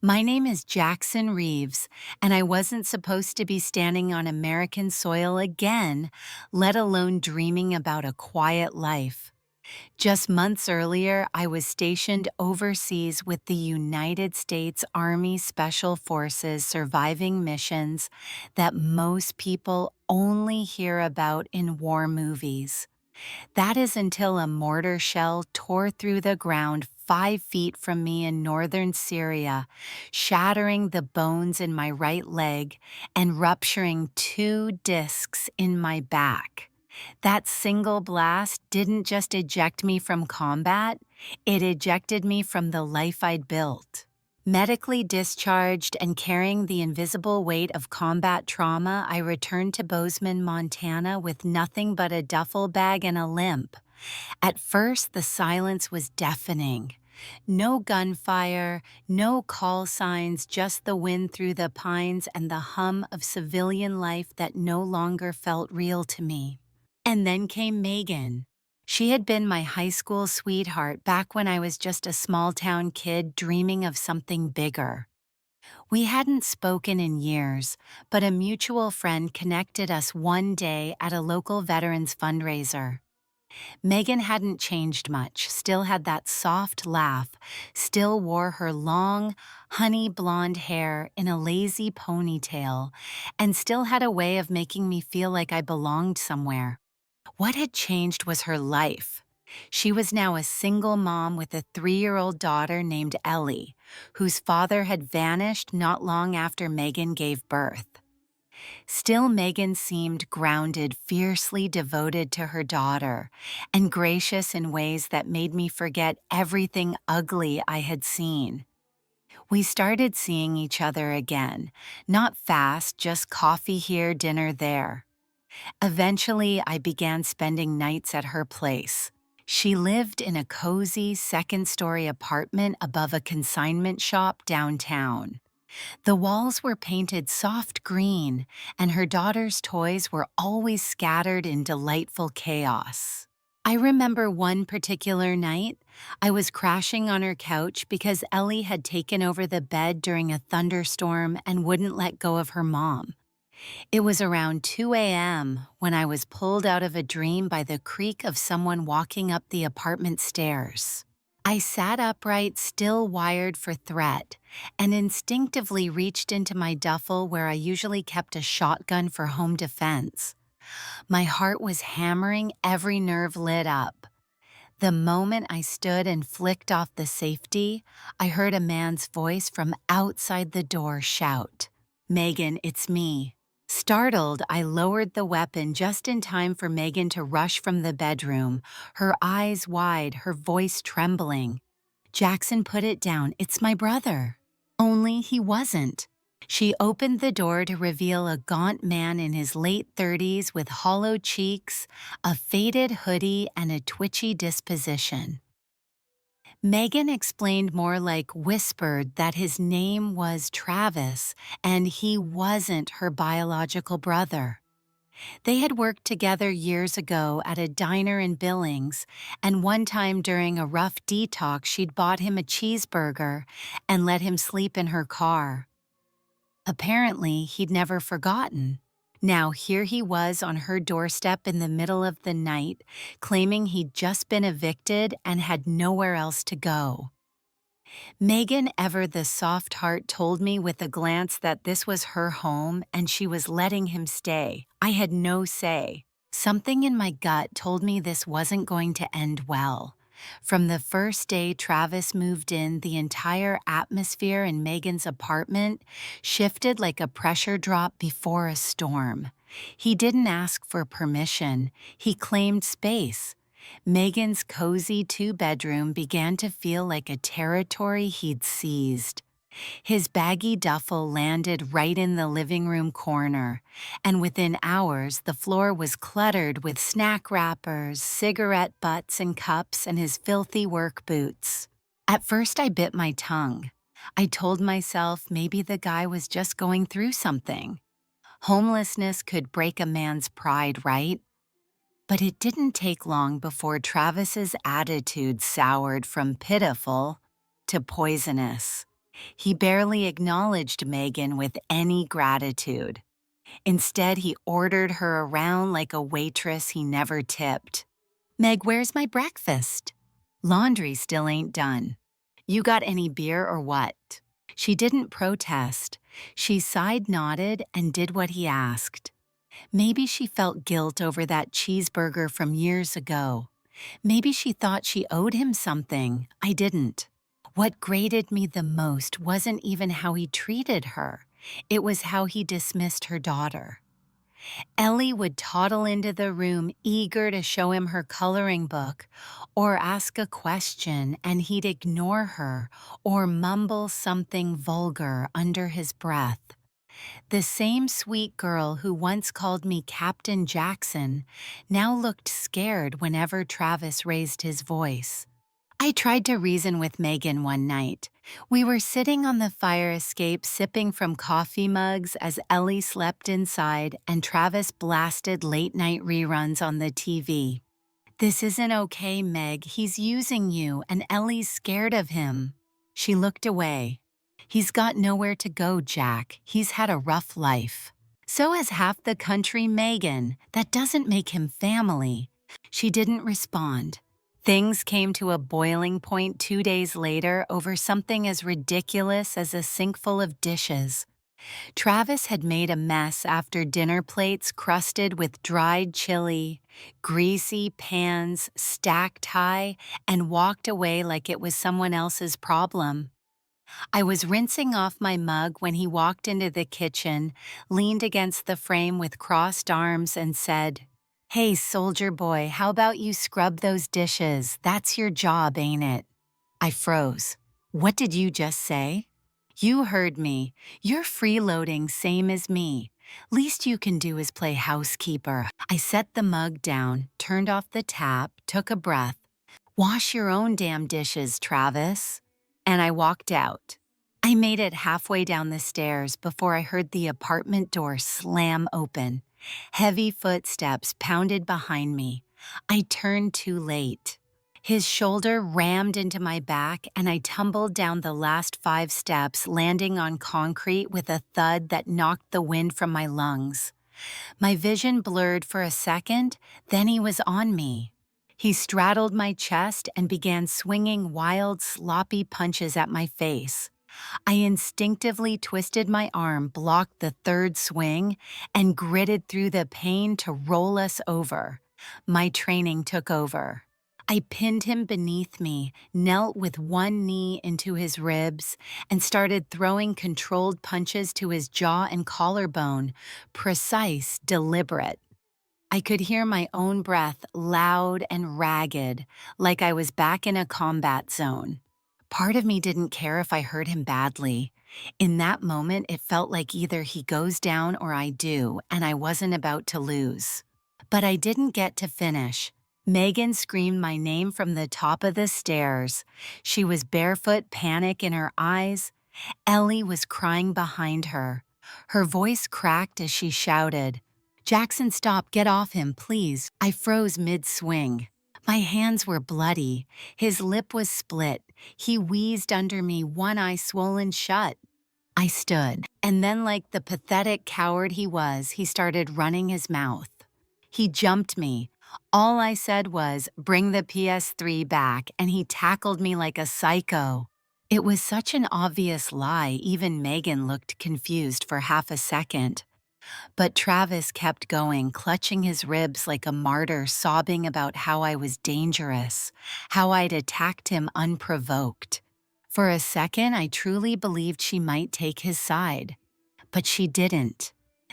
My name is Jackson Reeves, and I wasn't supposed to be standing on American soil again, let alone dreaming about a quiet life. Just months earlier, I was stationed overseas with the United States Army Special Forces surviving missions that most people only hear about in war movies. That is until a mortar shell tore through the ground 5 feet from me in northern Syria, shattering the bones in my right leg and rupturing 2 discs in my back. That single blast didn't just eject me from combat, it ejected me from the life I'd built. Medically discharged and carrying the invisible weight of combat trauma, I returned to Bozeman, Montana with nothing but a duffel bag and a limp. At first, the silence was deafening. No gunfire, no call signs, just the wind through the pines and the hum of civilian life that no longer felt real to me. And then came Megan. She had been my high school sweetheart back when I was just a small-town kid dreaming of something bigger. We hadn't spoken in years, but a mutual friend connected us one day at a local veterans fundraiser. Megan hadn't changed much, still had that soft laugh, still wore her long, honey blonde hair in a lazy ponytail, and still had a way of making me feel like I belonged somewhere. What had changed was her life. She was now a single mom with a 3-year-old daughter named Ellie, whose father had vanished not long after Megan gave birth. Still, Megan seemed grounded, fiercely devoted to her daughter, and gracious in ways that made me forget everything ugly I had seen. We started seeing each other again, not fast, just coffee here, dinner there. Eventually, I began spending nights at her place. She lived in a cozy second-story apartment above a consignment shop downtown. The walls were painted soft green, and her daughter's toys were always scattered in delightful chaos. I remember one particular night, I was crashing on her couch because Ellie had taken over the bed during a thunderstorm and wouldn't let go of her mom. It was around 2 a.m. when I was pulled out of a dream by the creak of someone walking up the apartment stairs. I sat upright, still wired for threat, and instinctively reached into my duffel where I usually kept a shotgun for home defense. My heart was hammering, every nerve lit up. The moment I stood and flicked off the safety, I heard a man's voice from outside the door shout, "Megan, it's me." Startled, I lowered the weapon just in time for Megan to rush from the bedroom, her eyes wide, her voice trembling. "Jackson, put it down. It's my brother." Only he wasn't. She opened the door to reveal a gaunt man in his late 30s with hollow cheeks, a faded hoodie, and a twitchy disposition. Megan explained, more like whispered, that his name was Travis and he wasn't her biological brother. They had worked together years ago at a diner in Billings, and one time during a rough detox she'd bought him a cheeseburger and let him sleep in her car. Apparently, he'd never forgotten. Now here he was on her doorstep in the middle of the night, claiming he'd just been evicted and had nowhere else to go. Megan, ever the soft heart, told me with a glance that this was her home and she was letting him stay. I had no say. Something in my gut told me this wasn't going to end well. From the first day Travis moved in, the entire atmosphere in Megan's apartment shifted like a pressure drop before a storm. He didn't ask for permission, he claimed space. Megan's cozy 2-bedroom began to feel like a territory he'd seized. His baggy duffel landed right in the living room corner, and within hours the floor was cluttered with snack wrappers, cigarette butts and cups, and his filthy work boots. At first I bit my tongue. I told myself maybe the guy was just going through something. Homelessness could break a man's pride, right? But it didn't take long before Travis's attitude soured from pitiful to poisonous. He barely acknowledged Megan with any gratitude. Instead, he ordered her around like a waitress he never tipped. "Meg, where's my breakfast? Laundry still ain't done. You got any beer or what?" She didn't protest. She side-nodded and did what he asked. Maybe she felt guilt over that cheeseburger from years ago. Maybe she thought she owed him something. I didn't. What grated me the most wasn't even how he treated her. It was how he dismissed her daughter. Ellie would toddle into the room eager to show him her coloring book or ask a question, and he'd ignore her or mumble something vulgar under his breath. The same sweet girl who once called me Captain Jackson now looked scared whenever Travis raised his voice. I tried to reason with Megan one night. We were sitting on the fire escape sipping from coffee mugs as Ellie slept inside and Travis blasted late-night reruns on the TV. "This isn't okay, Meg. He's using you, and Ellie's scared of him." She looked away. "He's got nowhere to go, Jack. He's had a rough life. So has half the country, Megan. That doesn't make him family." She didn't respond. Things came to a boiling point 2 days later over something as ridiculous as a sink full of dishes. Travis had made a mess after dinner plates crusted with dried chili, greasy pans stacked high, and walked away like it was someone else's problem. I was rinsing off my mug when he walked into the kitchen, leaned against the frame with crossed arms, and said, "Hey, soldier boy, how about you scrub those dishes? That's your job, ain't it?" I froze. "What did you just say?" "You heard me. You're freeloading same as me. Least you can do is play housekeeper." I set the mug down, turned off the tap, took a breath. "Wash your own damn dishes, Travis." And I walked out. I made it halfway down the stairs before I heard the apartment door slam open. Heavy footsteps pounded behind me. I turned too late. His shoulder rammed into my back and I tumbled down the last 5 steps, landing on concrete with a thud that knocked the wind from my lungs. My vision blurred for a second, then he was on me. He straddled my chest and began swinging wild, sloppy punches at my face. I instinctively twisted my arm, blocked the third swing, and gritted through the pain to roll us over. My training took over. I pinned him beneath me, knelt with one knee into his ribs, and started throwing controlled punches to his jaw and collarbone, precise, deliberate. I could hear my own breath loud and ragged, like I was back in a combat zone. Part of me didn't care if I hurt him badly. In that moment, it felt like either he goes down or I do, and I wasn't about to lose. But I didn't get to finish. Megan screamed my name from the top of the stairs. She was barefoot, panic in her eyes. Ellie was crying behind her. Her voice cracked as she shouted, "Jackson, stop, get off him, please." I froze mid-swing. My hands were bloody. His lip was split. He wheezed under me, one eye swollen shut. I stood, and then like the pathetic coward he was, he started running his mouth. He jumped me. All I said was, "Bring the PS3 back," and he tackled me like a psycho. It was such an obvious lie, even Megan looked confused for half a second. But Travis kept going, clutching his ribs like a martyr, sobbing about how I was dangerous, how I'd attacked him unprovoked. For a second, I truly believed she might take his side. But she didn't.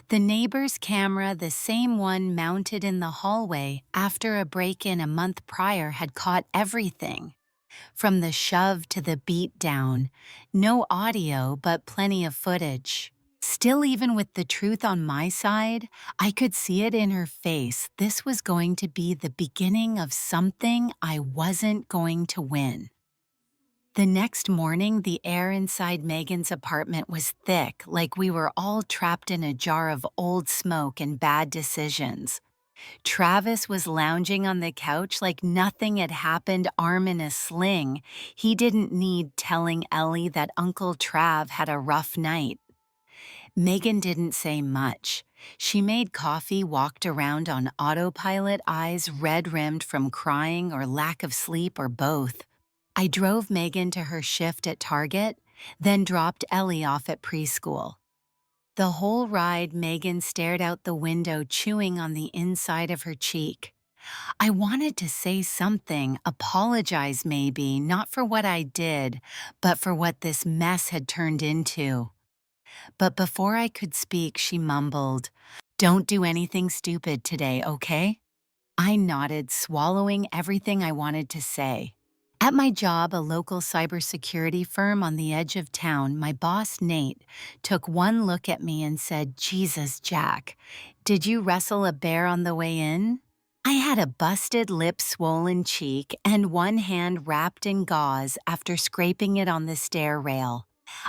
The neighbor's camera, the same one mounted in the hallway after a break-in a month prior, had caught everything. From the shove to the beatdown, no audio but plenty of footage. Still, even with the truth on my side, I could see it in her face. This was going to be the beginning of something I wasn't going to win. The next morning, the air inside Megan's apartment was thick, like we were all trapped in a jar of old smoke and bad decisions. Travis was lounging on the couch like nothing had happened, arm in a sling. He didn't need telling Ellie that Uncle Trav had a rough night. Megan didn't say much. She made coffee, walked around on autopilot, eyes red-rimmed from crying or lack of sleep or both. I drove Megan to her shift at Target, then dropped Ellie off at preschool. The whole ride, Megan stared out the window, chewing on the inside of her cheek. I wanted to say something, apologize maybe, not for what I did, but for what this mess had turned into. But before I could speak, she mumbled, "Don't do anything stupid today, okay?" I nodded, swallowing everything I wanted to say. At my job, a local cybersecurity firm on the edge of town, my boss, Nate, took one look at me and said, "Jesus, Jack, did you wrestle a bear on the way in?" I had a busted lip, swollen cheek, and one hand wrapped in gauze after scraping it on the stair rail.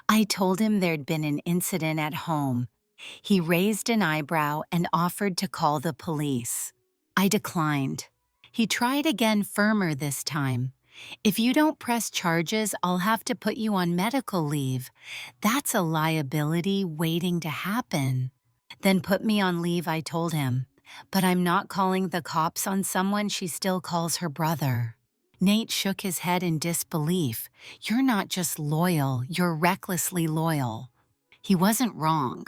I told him there'd been an incident at home. He raised an eyebrow and offered to call the police. I declined. He tried again, firmer this time. "If you don't press charges, I'll have to put you on medical leave. That's a liability waiting to happen." "Then put me on leave," I told him. "But I'm not calling the cops on someone she still calls her brother." Nate shook his head in disbelief. "You're not just loyal, you're recklessly loyal." He wasn't wrong.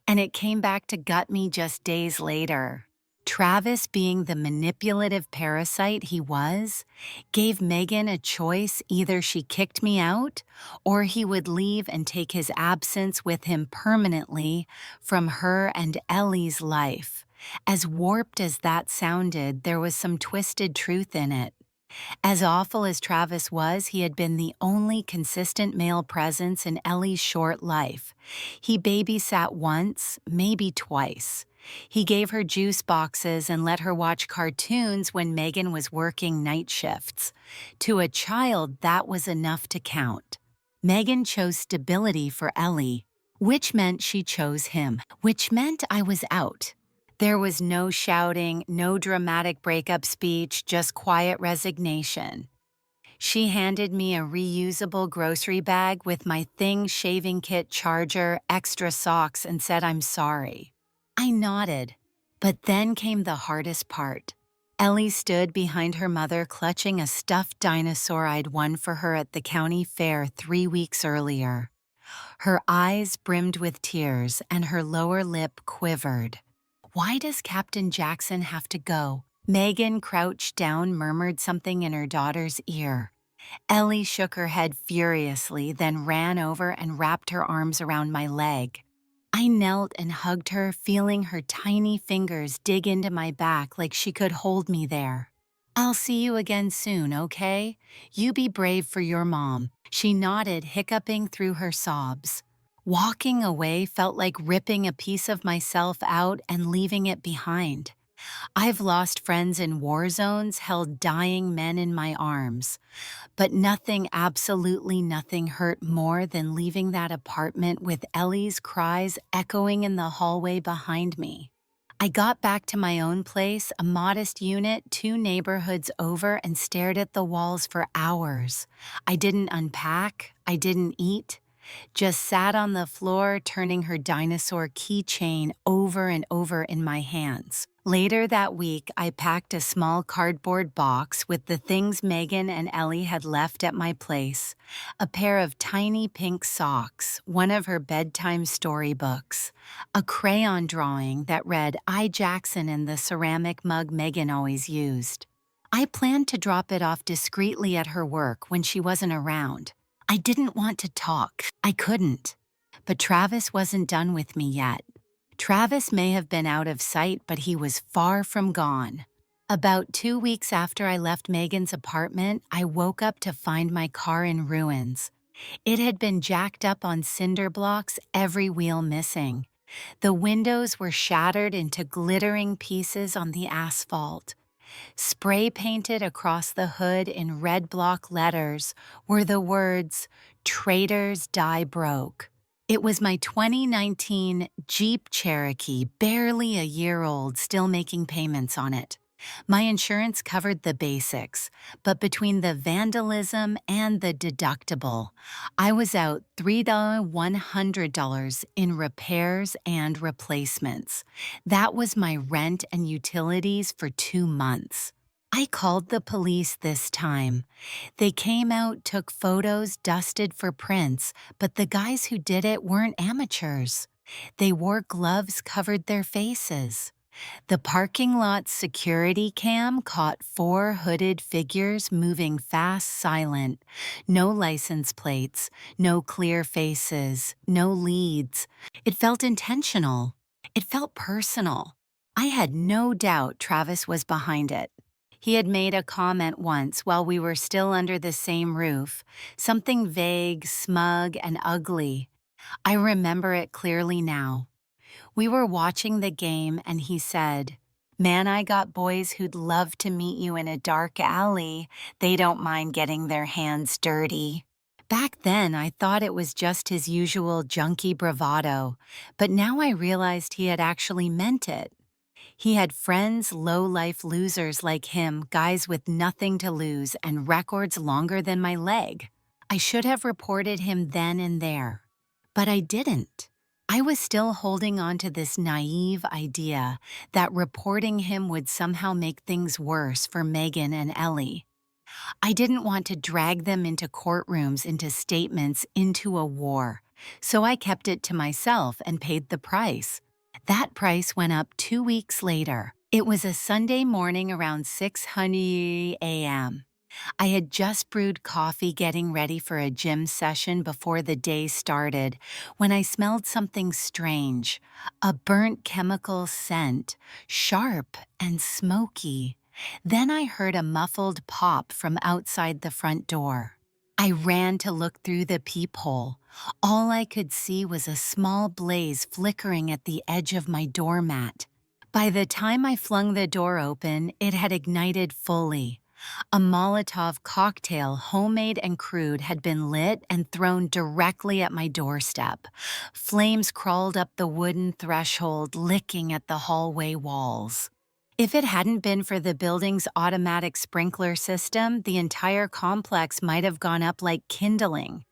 And it came back to gut me just days later. Travis, being the manipulative parasite he was, gave Megan a choice: either she kicked me out, or he would leave and take his absence with him permanently from her and Ellie's life. As warped as that sounded, there was some twisted truth in it. As awful as Travis was, he had been the only consistent male presence in Ellie's short life. He babysat once, maybe twice. He gave her juice boxes and let her watch cartoons when Megan was working night shifts. To a child, that was enough to count. Megan chose stability for Ellie, which meant she chose him, which meant I was out. There was no shouting, no dramatic breakup speech, just quiet resignation. She handed me a reusable grocery bag with my Thing shaving kit, charger, extra socks, and said, "I'm sorry." I nodded, but then came the hardest part. Ellie stood behind her mother, clutching a stuffed dinosaur I'd won for her at the county fair 3 weeks earlier. Her eyes brimmed with tears and her lower lip quivered. "Why does Captain Jackson have to go?" Megan, crouched down, murmured something in her daughter's ear. Ellie shook her head furiously, then ran over and wrapped her arms around my leg. I knelt and hugged her, feeling her tiny fingers dig into my back like she could hold me there. "I'll see you again soon, okay? You be brave for your mom." She nodded, hiccuping through her sobs. Walking away felt like ripping a piece of myself out and leaving it behind. I've lost friends in war zones, held dying men in my arms. But nothing, absolutely nothing, hurt more than leaving that apartment with Ellie's cries echoing in the hallway behind me. I got back to my own place, a modest unit 2 neighborhoods over, and stared at the walls for hours. I didn't unpack, I didn't eat. Just sat on the floor, turning her dinosaur keychain over and over in my hands. Later that week, I packed a small cardboard box with the things Megan and Ellie had left at my place: a pair of tiny pink socks, one of her bedtime storybooks, a crayon drawing that read "I Jackson" in the ceramic mug Megan always used. I planned to drop it off discreetly at her work when she wasn't around. I didn't want to talk. I couldn't. But Travis wasn't done with me yet. Travis may have been out of sight, but he was far from gone. About 2 weeks after I left Megan's apartment, I woke up to find my car in ruins. It had been jacked up on cinder blocks, every wheel missing. The windows were shattered into glittering pieces on the asphalt. Spray painted across the hood in red block letters were the words, "Traitors die broke." It was my 2019 Jeep Cherokee, barely a year old, still making payments on it. My insurance covered the basics, but between the vandalism and the deductible, I was out $100 in repairs and replacements. That was my rent and utilities for 2 months. I called the police this time. They came out, took photos, dusted for prints, but the guys who did it weren't amateurs. They wore gloves covered their faces. The parking lot security cam caught 4 hooded figures moving fast, silent. No license plates, no clear faces, no leads. It felt intentional. It felt personal. I had no doubt Travis was behind it. He had made a comment once while we were still under the same roof, something vague, smug, and ugly. I remember it clearly now. We were watching the game and he said, "Man, I got boys who'd love to meet you in a dark alley. They don't mind getting their hands dirty." Back then, I thought it was just his usual junkie bravado, but now I realized he had actually meant it. He had friends, low-life losers like him, guys with nothing to lose and records longer than my leg. I should have reported him then and there, but I didn't. I was still holding on to this naive idea that reporting him would somehow make things worse for Megan and Ellie. I didn't want to drag them into courtrooms, into statements, into a war, so I kept it to myself and paid the price. That price went up 2 weeks later. It was a Sunday morning around 6:00 a.m. I had just brewed coffee getting ready for a gym session before the day started when I smelled something strange, a burnt chemical scent, sharp and smoky. Then I heard a muffled pop from outside the front door. I ran to look through the peephole. All I could see was a small blaze flickering at the edge of my doormat. By the time I flung the door open, it had ignited fully. A Molotov cocktail, homemade and crude, had been lit and thrown directly at my doorstep. Flames crawled up the wooden threshold, licking at the hallway walls. If it hadn't been for the building's automatic sprinkler system, the entire complex might have gone up like kindling.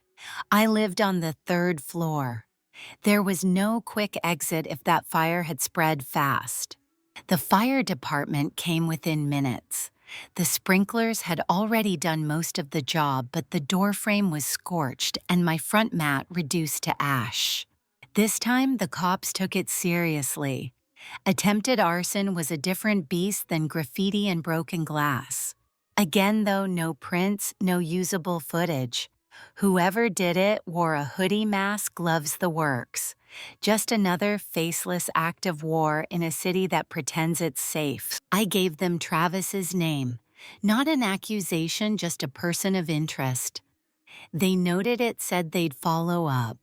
I lived on the 3rd floor. There was no quick exit if that fire had spread fast. The fire department came within minutes. The sprinklers had already done most of the job, but the doorframe was scorched and my front mat reduced to ash. This time, the cops took it seriously. Attempted arson was a different beast than graffiti and broken glass. Again, though, no prints, no usable footage. Whoever did it wore a hoodie mask, gloves, the works. Just another faceless act of war in a city that pretends it's safe. I gave them Travis's name. Not an accusation, just a person of interest. They noted it, said they'd follow up.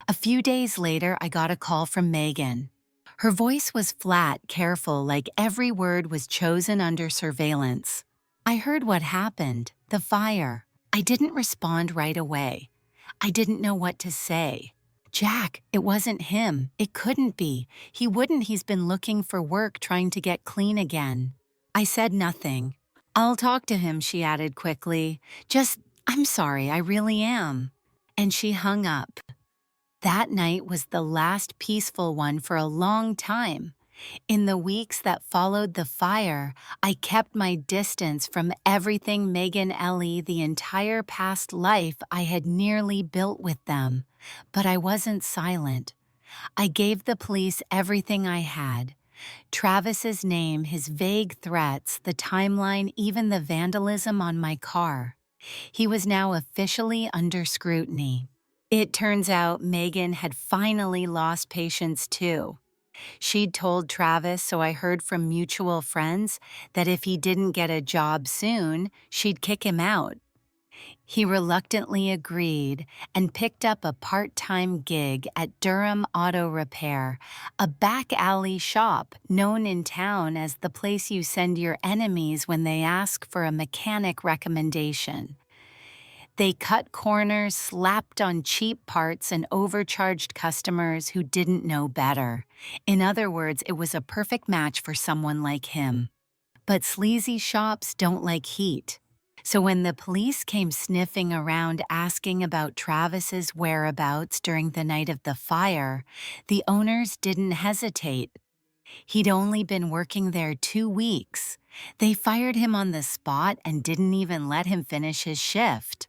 A few days later, I got a call from Megan. Her voice was flat, careful, like every word was chosen under surveillance. I heard what happened, the fire. I didn't respond right away. I didn't know what to say. "Jack, it wasn't him. It couldn't be. He wouldn't. He's been looking for work, trying to get clean again." I said nothing. "I'll talk to him," she added quickly. I'm sorry, I really am." And she hung up. That night was the last peaceful one for a long time. In the weeks that followed the fire, I kept my distance from everything Megan Ellie, the entire past life I had nearly built with them. But I wasn't silent. I gave the police everything I had. Travis's name, his vague threats, the timeline, even the vandalism on my car. He was now officially under scrutiny. It turns out Megan had finally lost patience too. She'd told Travis, so I heard from mutual friends, that if he didn't get a job soon, she'd kick him out. He reluctantly agreed and picked up a part-time gig at Durham Auto Repair, a back-alley shop known in town as the place you send your enemies when they ask for a mechanic recommendation. They cut corners, slapped on cheap parts, and overcharged customers who didn't know better. In other words, it was a perfect match for someone like him. But sleazy shops don't like heat. So when the police came sniffing around asking about Travis's whereabouts during the night of the fire, the owners didn't hesitate. He'd only been working there 2 weeks. They fired him on the spot and didn't even let him finish his shift.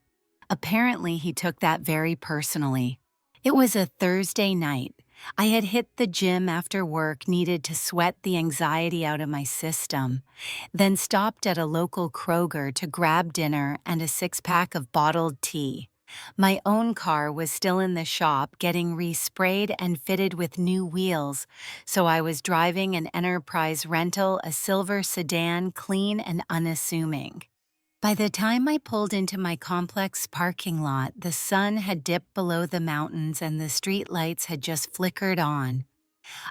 Apparently, he took that very personally. It was a Thursday night. I had hit the gym after work, needed to sweat the anxiety out of my system, then stopped at a local Kroger to grab dinner and a six-pack of bottled tea. My own car was still in the shop getting resprayed and fitted with new wheels, so I was driving an Enterprise rental, a silver sedan, clean and unassuming. By the time I pulled into my complex parking lot, the sun had dipped below the mountains and the street lights had just flickered on.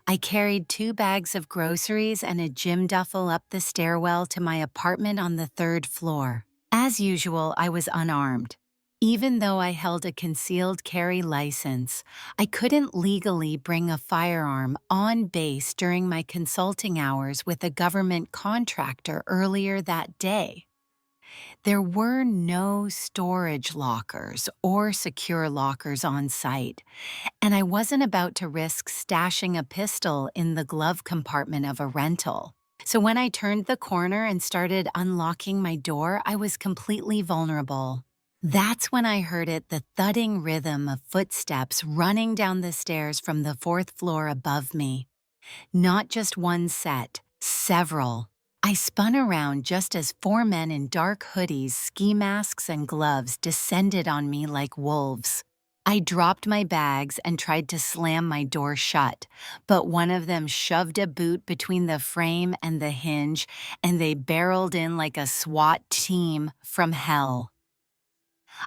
I carried 2 bags of groceries and a gym duffel up the stairwell to my apartment on the 3rd floor. As usual, I was unarmed. Even though I held a concealed carry license, I couldn't legally bring a firearm on base during my consulting hours with a government contractor earlier that day. There were no storage lockers or secure lockers on site, and I wasn't about to risk stashing a pistol in the glove compartment of a rental. So when I turned the corner and started unlocking my door, I was completely vulnerable. That's when I heard the thudding rhythm of footsteps running down the stairs from the 4th floor above me. Not just one set, several. I spun around just as 4 men in dark hoodies, ski masks, and gloves descended on me like wolves. I dropped my bags and tried to slam my door shut, but one of them shoved a boot between the frame and the hinge, and they barreled in like a SWAT team from hell.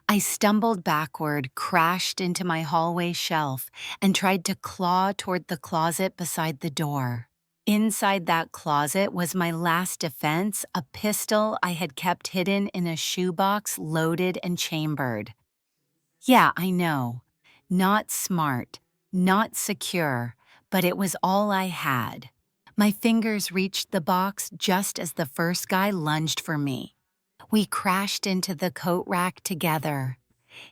I stumbled backward, crashed into my hallway shelf, and tried to claw toward the closet beside the door. Inside that closet was my last defense, a pistol I had kept hidden in a shoebox, loaded and chambered. Yeah, I know. Not smart, not secure, but it was all I had. My fingers reached the box just as the first guy lunged for me. We crashed into the coat rack together.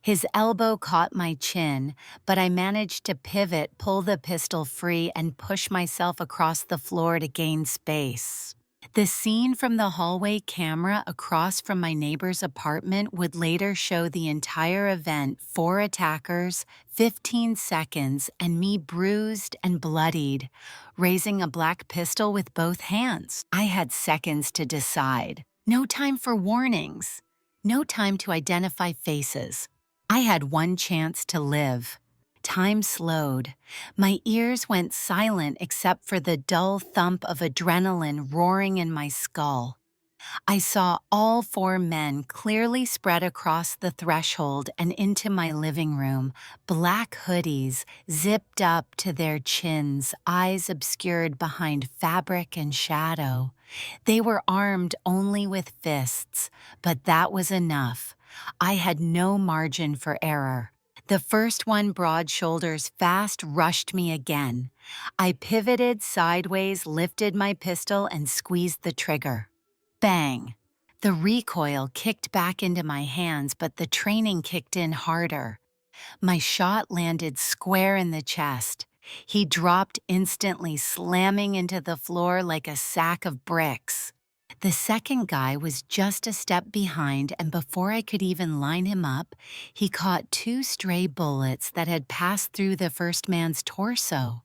His elbow caught my chin, but I managed to pivot, pull the pistol free, and push myself across the floor to gain space. The scene from the hallway camera across from my neighbor's apartment would later show the entire event: 4 attackers, 15 seconds, and me bruised and bloodied, raising a black pistol with both hands. I had seconds to decide. No time for warnings. No time to identify faces. I had one chance to live. Time slowed. My ears went silent except for the dull thump of adrenaline roaring in my skull. I saw all 4 men clearly spread across the threshold and into my living room, black hoodies zipped up to their chins, eyes obscured behind fabric and shadow. They were armed only with fists, but that was enough. I had no margin for error. The first one, broad shoulders fast, rushed me again. I pivoted sideways, lifted my pistol, and squeezed the trigger. Bang! The recoil kicked back into my hands, but the training kicked in harder. My shot landed square in the chest. He dropped instantly, slamming into the floor like a sack of bricks. The second guy was just a step behind, and before I could even line him up, he caught 2 stray bullets that had passed through the first man's torso.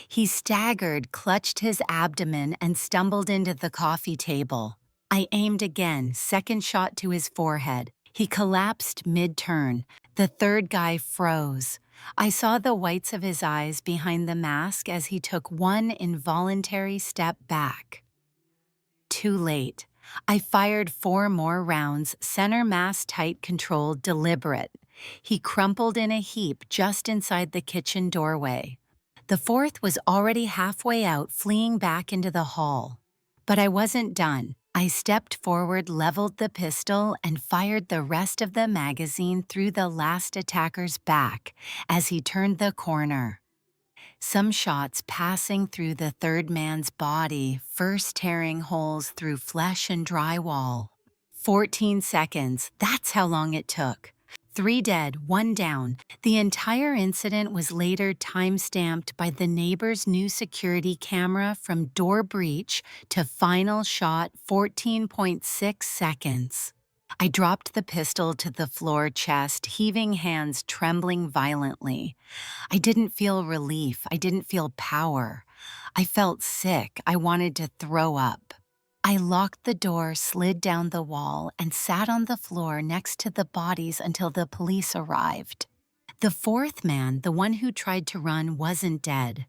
He staggered, clutched his abdomen, and stumbled into the coffee table. I aimed again, second shot to his forehead. He collapsed mid-turn. The third guy froze. I saw the whites of his eyes behind the mask as he took one involuntary step back. Too late. I fired 4 more rounds, center mass tight, controlled, deliberate. He crumpled in a heap just inside the kitchen doorway. The 4th was already halfway out, fleeing back into the hall. But I wasn't done. I stepped forward, leveled the pistol, and fired the rest of the magazine through the last attacker's back as he turned the corner. Some shots passing through the third man's body, first tearing holes through flesh and drywall. 14 seconds, that's how long it took. 3 dead, 1 down. The entire incident was later time-stamped by the neighbor's new security camera from door breach to final shot 14.6 seconds. I dropped the pistol to the floor, chest, heaving, hands trembling violently. I didn't feel relief. I didn't feel power. I felt sick. I wanted to throw up. I locked the door, slid down the wall, and sat on the floor next to the bodies until the police arrived. The fourth man, the one who tried to run, wasn't dead.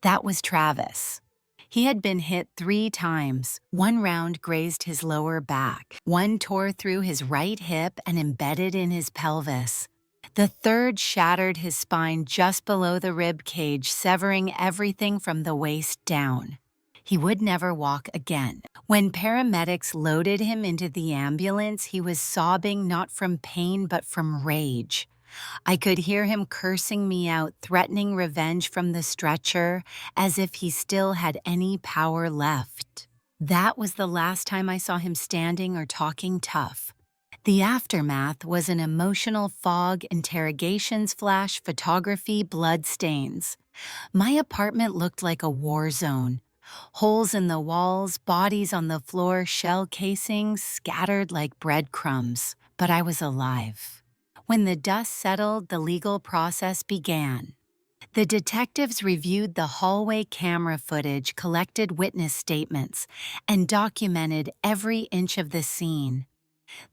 That was Travis. He had been hit 3 times. 1 round grazed his lower back. 1 tore through his right hip and embedded in his pelvis. The third shattered his spine just below the rib cage, severing everything from the waist down. He would never walk again. When paramedics loaded him into the ambulance, he was sobbing not from pain but from rage. I could hear him cursing me out, threatening revenge from the stretcher, as if he still had any power left. That was the last time I saw him standing or talking tough. The aftermath was an emotional fog, interrogations flash, photography, blood stains. My apartment looked like a war zone. Holes in the walls, bodies on the floor, shell casings scattered like breadcrumbs. But I was alive. When the dust settled, the legal process began. The detectives reviewed the hallway camera footage, collected witness statements, and documented every inch of the scene.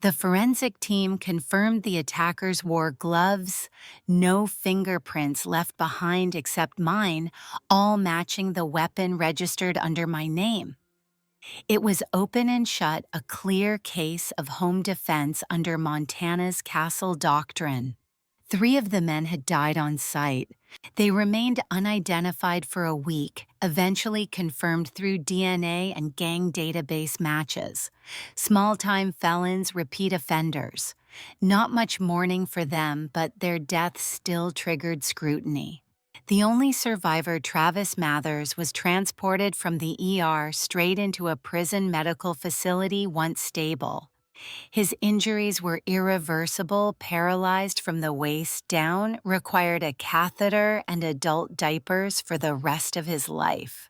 The forensic team confirmed the attackers wore gloves, no fingerprints left behind except mine, all matching the weapon registered under my name. It was open and shut, a clear case of home defense under Montana's Castle Doctrine. 3 of the men had died on site. They remained unidentified for a week, eventually confirmed through DNA and gang database matches. Small-time felons, repeat offenders. Not much mourning for them, but their deaths still triggered scrutiny. The only survivor, Travis Mathers, was transported from the ER straight into a prison medical facility once stable. His injuries were irreversible, paralyzed from the waist down, required a catheter and adult diapers for the rest of his life.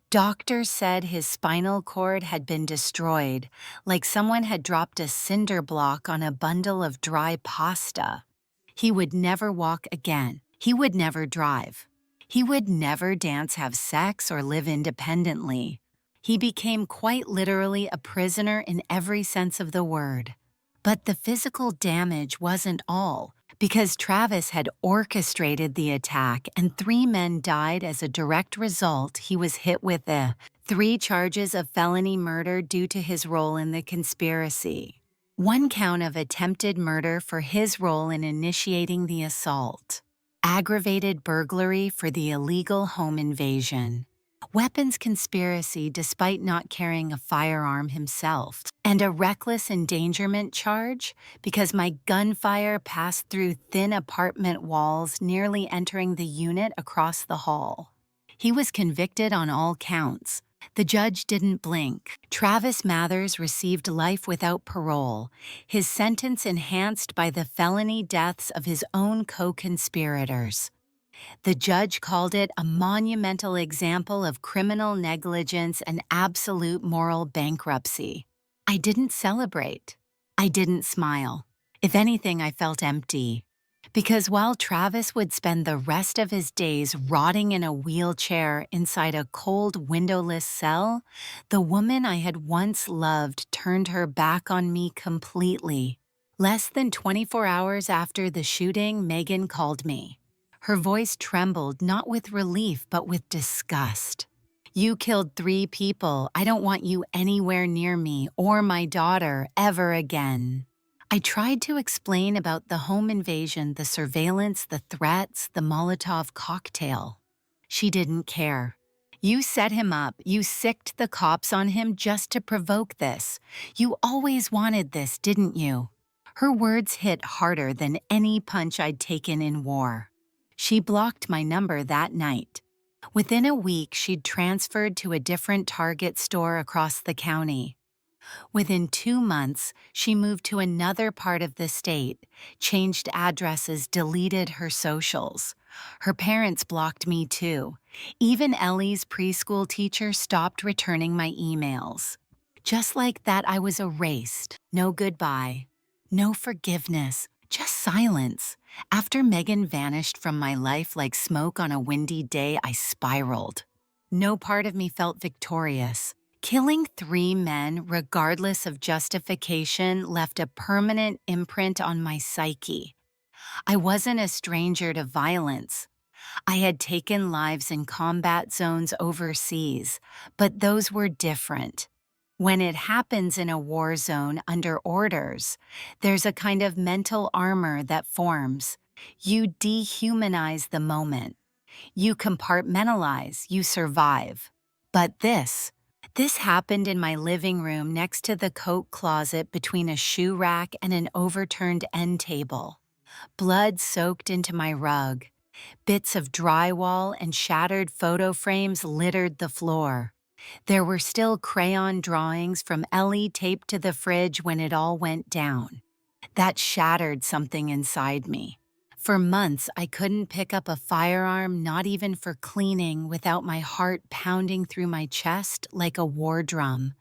Doctors said his spinal cord had been destroyed, like someone had dropped a cinder block on a bundle of dry pasta. He would never walk again. He would never drive. He would never dance, have sex, or live independently. He became quite literally a prisoner in every sense of the word. But the physical damage wasn't all, because Travis had orchestrated the attack and 3 men died as a direct result. He was hit with 3 charges of felony murder due to his role in the conspiracy. 1 count of attempted murder for his role in initiating the assault. Aggravated burglary for the illegal home invasion. Weapons conspiracy despite not carrying a firearm himself, and a reckless endangerment charge because my gunfire passed through thin apartment walls, nearly entering the unit across the hall. He was convicted on all counts. The judge didn't blink. Travis Mathers received life without parole, his sentence enhanced by the felony deaths of his own co-conspirators. The judge called it a monumental example of criminal negligence and absolute moral bankruptcy. I didn't celebrate. I didn't smile. If anything, I felt empty. Because while Travis would spend the rest of his days rotting in a wheelchair inside a cold, windowless cell, the woman I had once loved turned her back on me completely. Less than 24 hours after the shooting, Megan called me. Her voice trembled, not with relief, but with disgust. "You killed 3 people. I don't want you anywhere near me or my daughter ever again." I tried to explain about the home invasion, the surveillance, the threats, the Molotov cocktail. She didn't care. You set him up, you sicked the cops on him just to provoke this. You always wanted this, didn't you? Her words hit harder than any punch I'd taken in war. She blocked my number that night. Within a week, she'd transferred to a different Target store across the county. Within 2 months, she moved to another part of the state, changed addresses, deleted her socials. Her parents blocked me too. Even Ellie's preschool teacher stopped returning my emails. Just like that, I was erased. No goodbye. No forgiveness. Just silence. After Megan vanished from my life like smoke on a windy day, I spiraled. No part of me felt victorious. Killing 3 men, regardless of justification, left a permanent imprint on my psyche. I wasn't a stranger to violence. I had taken lives in combat zones overseas, but those were different. When it happens in a war zone under orders, there's a kind of mental armor that forms. You dehumanize the moment. You compartmentalize, you survive. But this happened in my living room next to the coat closet between a shoe rack and an overturned end table. Blood soaked into my rug. Bits of drywall and shattered photo frames littered the floor. There were still crayon drawings from Ellie taped to the fridge when it all went down. That shattered something inside me. For months, I couldn't pick up a firearm, not even for cleaning, without my heart pounding through my chest like a war drum.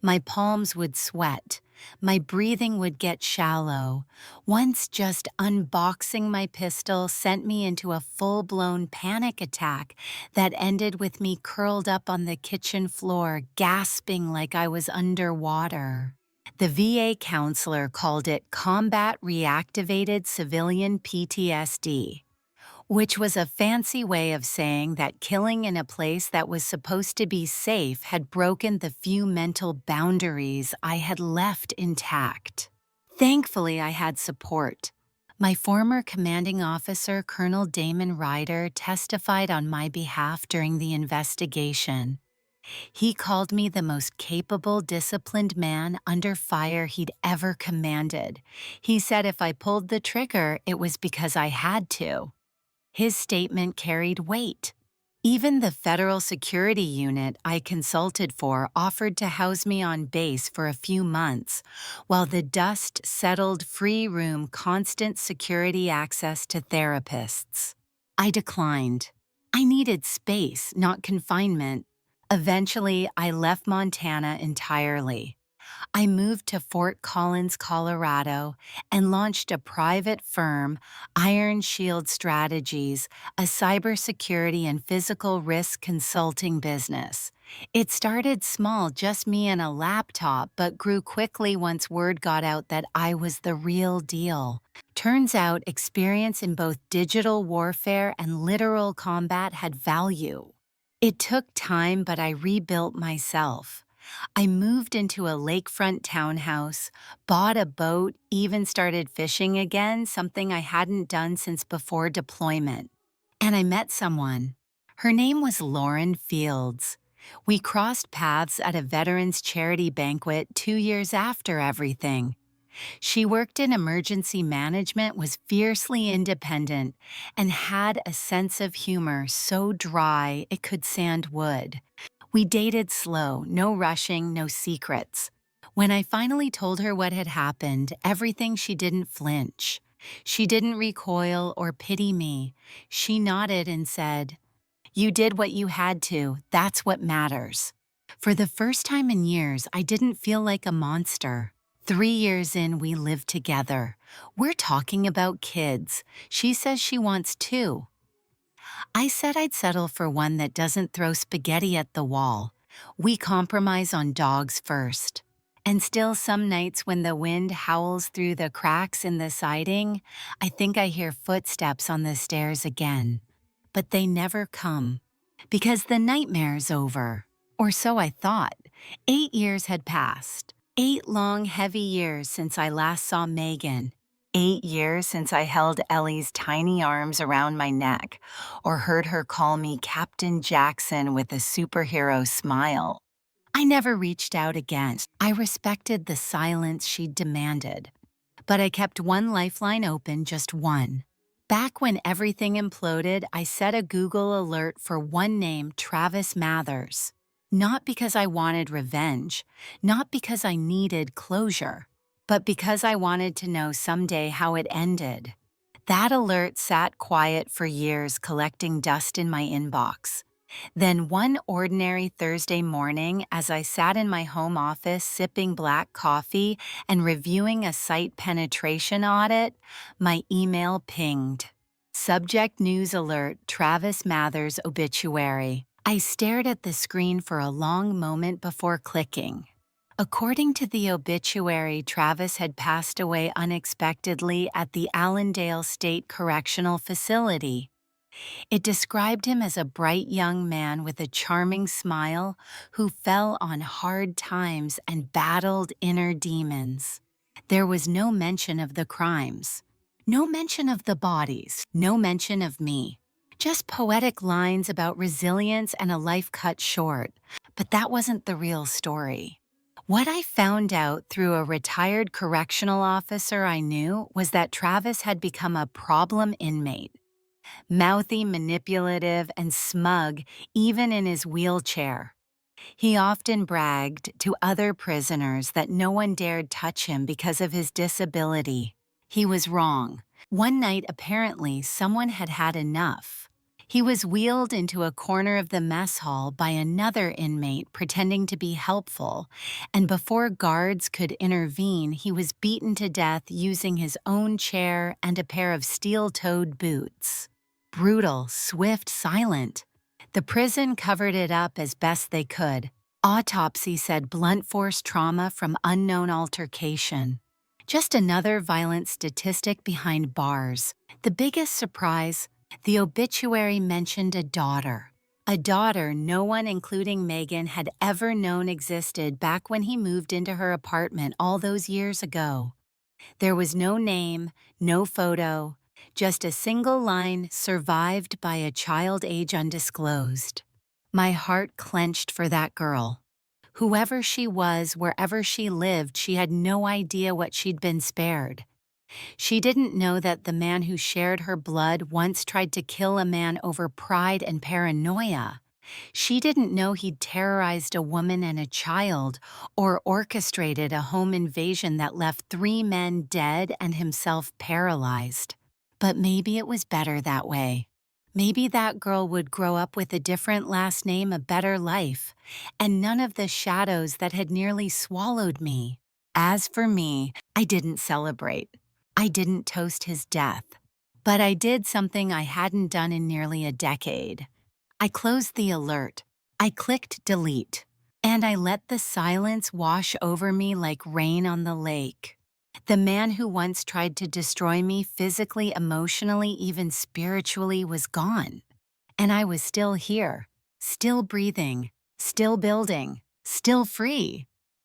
My palms would sweat. My breathing would get shallow. Once just unboxing my pistol sent me into a full-blown panic attack that ended with me curled up on the kitchen floor, gasping like I was underwater. The VA counselor called it combat reactivated civilian PTSD, which was a fancy way of saying that killing in a place that was supposed to be safe had broken the few mental boundaries I had left intact. Thankfully, I had support. My former commanding officer, Colonel Damon Ryder, testified on my behalf during the investigation. He called me the most capable, disciplined man under fire he'd ever commanded. He said if I pulled the trigger, it was because I had to. His statement carried weight. Even the federal security unit I consulted for offered to house me on base for a few months, while the dust settled free room, constant security access to therapists. I declined. I needed space, not confinement. Eventually, I left Montana entirely. I moved to Fort Collins, Colorado, and launched a private firm, Iron Shield Strategies, a cybersecurity and physical risk consulting business. It started small, just me and a laptop, but grew quickly once word got out that I was the real deal. Turns out experience in both digital warfare and literal combat had value. It took time, but I rebuilt myself. I moved into a lakefront townhouse, bought a boat, even started fishing again, something I hadn't done since before deployment. And I met someone. Her name was Lauren Fields. We crossed paths at a veterans charity banquet 2 years after everything. She worked in emergency management, was fiercely independent, and had a sense of humor so dry it could sand wood. We dated slow, no rushing, no secrets. When I finally told her what had happened, she didn't flinch. She didn't recoil or pity me. She nodded and said, "You did what you had to. That's what matters." For the first time in years, I didn't feel like a monster. 3 years in, we lived together. We're talking about kids. She says she wants 2. I said I'd settle for one that doesn't throw spaghetti at the wall. We compromise on dogs first. And still some nights when the wind howls through the cracks in the siding, I think I hear footsteps on the stairs again. But they never come. Because the nightmare's over. Or so I thought. 8 years had passed. 8 long, heavy years since I last saw Megan. 8 years since I held Ellie's tiny arms around my neck or heard her call me Captain Jackson with a superhero smile. I never reached out again. I respected the silence she demanded. But I kept one lifeline open, just one. Back when everything imploded, I set a Google alert for one name, Travis Mathers. Not because I wanted revenge, not because I needed closure, but because I wanted to know someday how it ended. That alert sat quiet for years, collecting dust in my inbox. Then one ordinary Thursday morning, as I sat in my home office sipping black coffee and reviewing a site penetration audit, my email pinged. Subject news alert, Travis Mathers obituary. I stared at the screen for a long moment before clicking. According to the obituary, Travis had passed away unexpectedly at the Allendale State Correctional Facility. It described him as a bright young man with a charming smile who fell on hard times and battled inner demons. There was no mention of the crimes, no mention of the bodies, no mention of me. Just poetic lines about resilience and a life cut short. But that wasn't the real story. What I found out through a retired correctional officer I knew was that Travis had become a problem inmate. Mouthy, manipulative, and smug even in his wheelchair. He often bragged to other prisoners that no one dared touch him because of his disability. He was wrong. One night, apparently, someone had had enough. He was wheeled into a corner of the mess hall by another inmate pretending to be helpful, and before guards could intervene, he was beaten to death using his own chair and a pair of steel-toed boots. Brutal, swift, silent. The prison covered it up as best they could. Autopsy said blunt force trauma from unknown altercation. Just another violent statistic behind bars. The biggest surprise, the obituary mentioned a daughter. A daughter no one, including Megan, had ever known existed back when he moved into her apartment all those years ago. There was no name, no photo, just a single line, survived by a child age undisclosed. My heart clenched for that girl. Whoever she was, wherever she lived, she had no idea what she'd been spared. She didn't know that the man who shared her blood once tried to kill a man over pride and paranoia. She didn't know he'd terrorized a woman and a child, or orchestrated a home invasion that left 3 men dead and himself paralyzed. But maybe it was better that way. Maybe that girl would grow up with a different last name, a better life, and none of the shadows that had nearly swallowed me. As for me, I didn't celebrate. I didn't toast his death. But I did something I hadn't done in nearly a decade. I closed the alert. I clicked delete. And I let the silence wash over me like rain on the lake. The man who once tried to destroy me physically, emotionally, even spiritually was gone. And I was still here, still breathing, still building, still free.